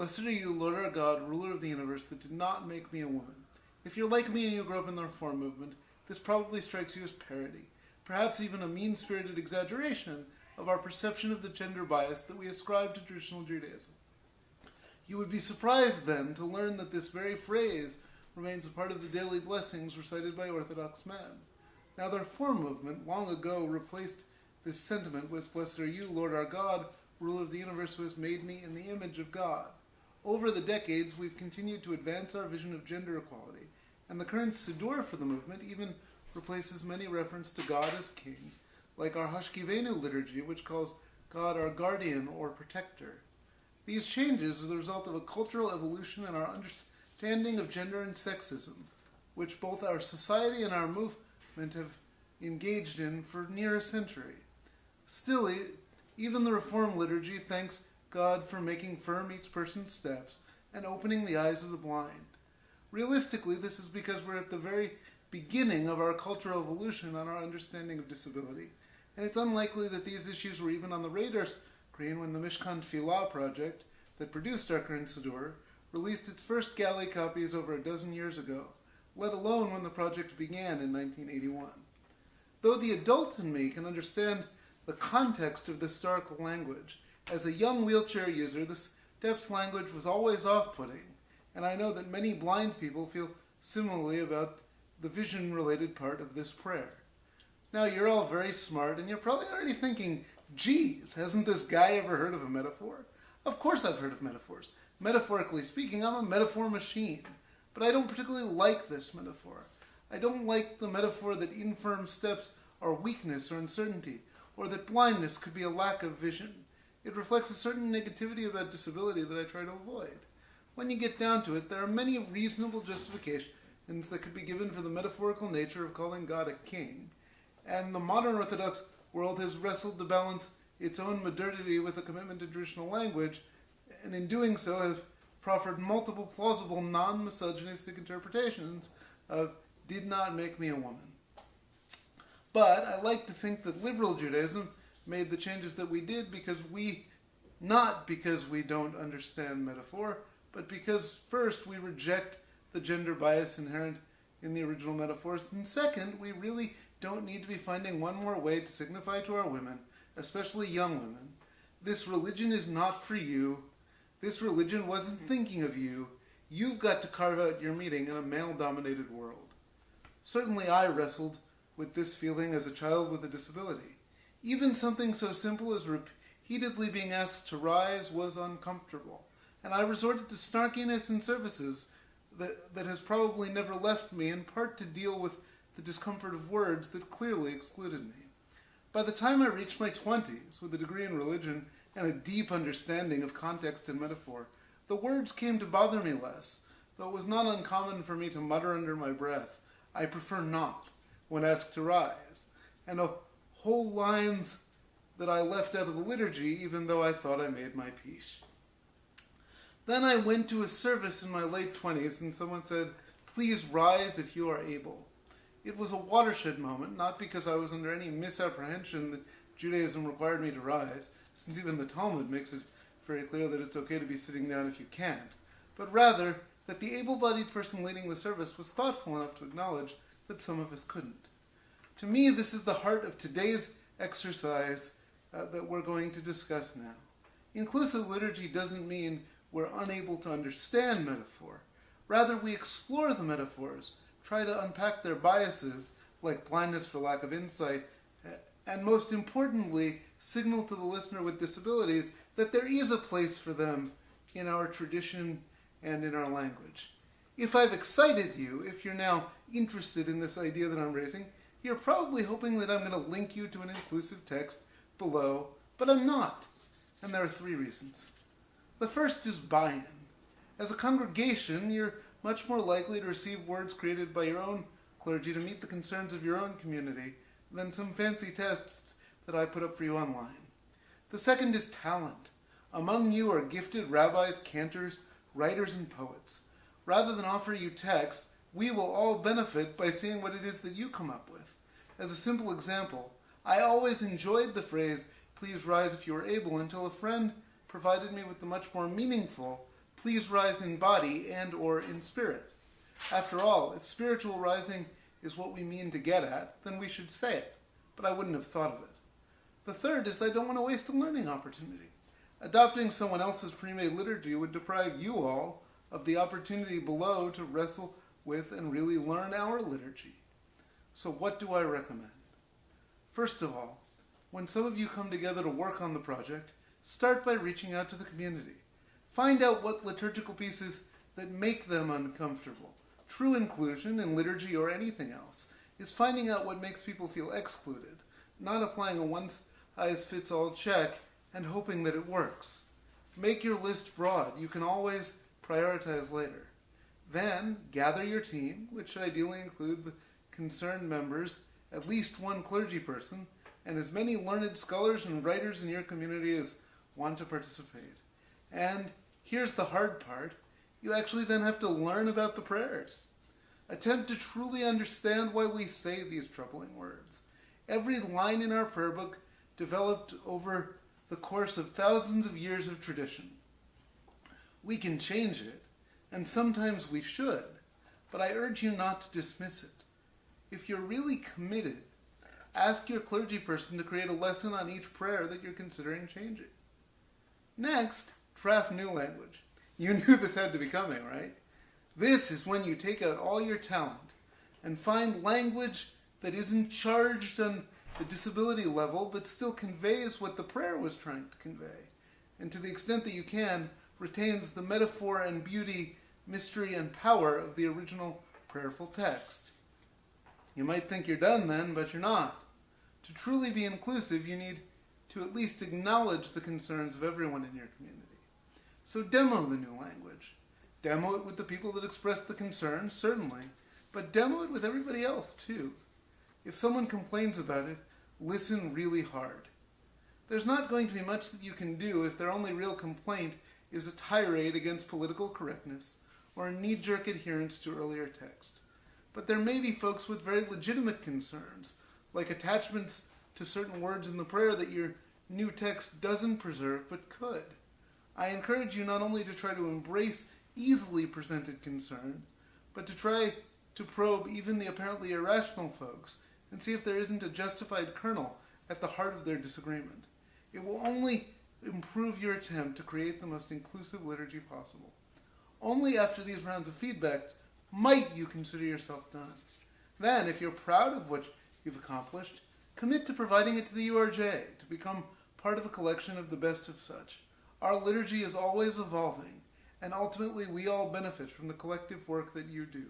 Blessed are you, Lord our God, ruler of the universe, that did not make me a woman. If you're like me and you grew up in the Reform movement, this probably strikes you as parody, perhaps even a mean-spirited exaggeration of our perception of the gender bias that we ascribe to traditional Judaism. You would be surprised, then, to learn that this very phrase remains a part of the daily blessings recited by Orthodox men. Now, the Reform movement long ago replaced this sentiment with, Blessed are you, Lord our God, ruler of the universe who has made me in the image of God. Over the decades, we've continued to advance our vision of gender equality, and the current Siddur for the movement even replaces many references to God as king, like our Hashkivenu liturgy, which calls God our guardian or protector. These changes are the result of a cultural evolution in our understanding of gender and sexism, which both our society and our movement have engaged in for near a century. Still, even the Reform liturgy thanks God for making firm each person's steps and opening the eyes of the blind. Realistically, this is because we're at the very beginning of our cultural evolution on our understanding of disability, and it's unlikely that these issues were even on the radar screen when the Mishkan Tfilah project that produced our current Siddur released its first galley copies over a dozen years ago, let alone when the project began in 1981. Though the adult in me can understand the context of this historical language, as a young wheelchair user, the steps language was always off-putting, and I know that many blind people feel similarly about the vision-related part of this prayer. Now, you're all very smart, and you're probably already thinking, geez, hasn't this guy ever heard of a metaphor? Of course I've heard of metaphors. Metaphorically speaking, I'm a metaphor machine, but I don't particularly like this metaphor. I don't like the metaphor that infirm steps are weakness or uncertainty, or that blindness could be a lack of vision. It reflects a certain negativity about disability that I try to avoid. When you get down to it, there are many reasonable justifications that could be given for the metaphorical nature of calling God a king, and the modern Orthodox world has wrestled to balance its own modernity with a commitment to traditional language, and in doing so has proffered multiple plausible non-misogynistic interpretations of did not make me a woman. But I like to think that liberal Judaism made the changes that we did not because we don't understand metaphor, but because first we reject the gender bias inherent in the original metaphors, and second, we really don't need to be finding one more way to signify to our women, especially young women, this religion is not for you, this religion wasn't thinking of you, you've got to carve out your meaning in a male-dominated world. Certainly I wrestled with this feeling as a child with a disability. Even something so simple as repeatedly being asked to rise was uncomfortable, and I resorted to snarkiness in services that has probably never left me, in part to deal with the discomfort of words that clearly excluded me. By the time I reached my 20s, with a degree in religion and a deep understanding of context and metaphor, the words came to bother me less, though it was not uncommon for me to mutter under my breath, I prefer not, when asked to rise, and whole lines that I left out of the liturgy, even though I thought I made my peace. Then I went to a service in my late 20s, and someone said, please rise if you are able. It was a watershed moment, not because I was under any misapprehension that Judaism required me to rise, since even the Talmud makes it very clear that it's okay to be sitting down if you can't, but rather that the able-bodied person leading the service was thoughtful enough to acknowledge that some of us couldn't. To me, this is the heart of today's exercise that we're going to discuss now. Inclusive liturgy doesn't mean we're unable to understand metaphor. Rather, we explore the metaphors, try to unpack their biases, like blindness for lack of insight, and most importantly, signal to the listener with disabilities that there is a place for them in our tradition and in our language. If I've excited you, if you're now interested in this idea that I'm raising, you're probably hoping that I'm going to link you to an inclusive text below, but I'm not. And there are 3 reasons. The first is buy-in. As a congregation, you're much more likely to receive words created by your own clergy to meet the concerns of your own community than some fancy texts that I put up for you online. The second is talent. Among you are gifted rabbis, cantors, writers, and poets. Rather than offer you text, we will all benefit by seeing what it is that you come up with. As a simple example, I always enjoyed the phrase, please rise if you are able, until a friend provided me with the much more meaningful, please rise in body and or in spirit. After all, if spiritual rising is what we mean to get at, then we should say it, but I wouldn't have thought of it. The third is I don't want to waste a learning opportunity. Adopting someone else's pre-made liturgy would deprive you all of the opportunity below to wrestle with and really learn our liturgy. So what do I recommend? First of all, when some of you come together to work on the project, start by reaching out to the community. Find out what liturgical pieces that make them uncomfortable. True inclusion in liturgy or anything else is finding out what makes people feel excluded, not applying a one-size-fits-all check and hoping that it works. Make your list broad. You can always prioritize later. Then, gather your team, which should ideally include the concerned members, at least one clergy person, and as many learned scholars and writers in your community as want to participate. And here's the hard part. You actually then have to learn about the prayers. Attempt to truly understand why we say these troubling words. Every line in our prayer book developed over the course of thousands of years of tradition. We can change it, and sometimes we should, but I urge you not to dismiss it. If you're really committed, ask your clergy person to create a lesson on each prayer that you're considering changing. Next, draft new language. You knew this had to be coming, right? This is when you take out all your talent and find language that isn't charged on the disability level, but still conveys what the prayer was trying to convey. And to the extent that you can, retains the metaphor and beauty, mystery and power of the original prayerful text. You might think you're done then, but you're not. To truly be inclusive, you need to at least acknowledge the concerns of everyone in your community. So demo the new language. Demo it with the people that express the concerns, certainly, but demo it with everybody else too. If someone complains about it, listen really hard. There's not going to be much that you can do if their only real complaint is a tirade against political correctness or a knee-jerk adherence to earlier text. But there may be folks with very legitimate concerns, like attachments to certain words in the prayer that your new text doesn't preserve but could. I encourage you not only to try to embrace easily presented concerns, but to try to probe even the apparently irrational folks and see if there isn't a justified kernel at the heart of their disagreement. It will only improve your attempt to create the most inclusive liturgy possible. Only after these rounds of feedback might you consider yourself done. Then, if you're proud of what you've accomplished, commit to providing it to the URJ to become part of a collection of the best of such. Our liturgy is always evolving, and ultimately we all benefit from the collective work that you do.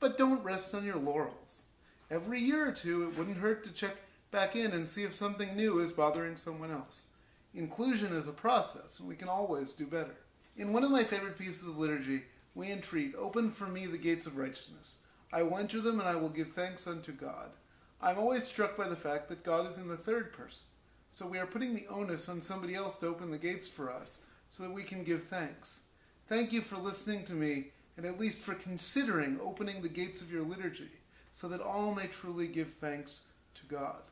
But don't rest on your laurels. Every year or two, it wouldn't hurt to check back in and see if something new is bothering someone else. Inclusion is a process, and we can always do better. In one of my favorite pieces of liturgy, we entreat, "Open for me the gates of righteousness. I will enter them, and I will give thanks unto God." I'm always struck by the fact that God is in the third person. So we are putting the onus on somebody else to open the gates for us so that we can give thanks. Thank you for listening to me, and at least for considering opening the gates of your liturgy so that all may truly give thanks to God.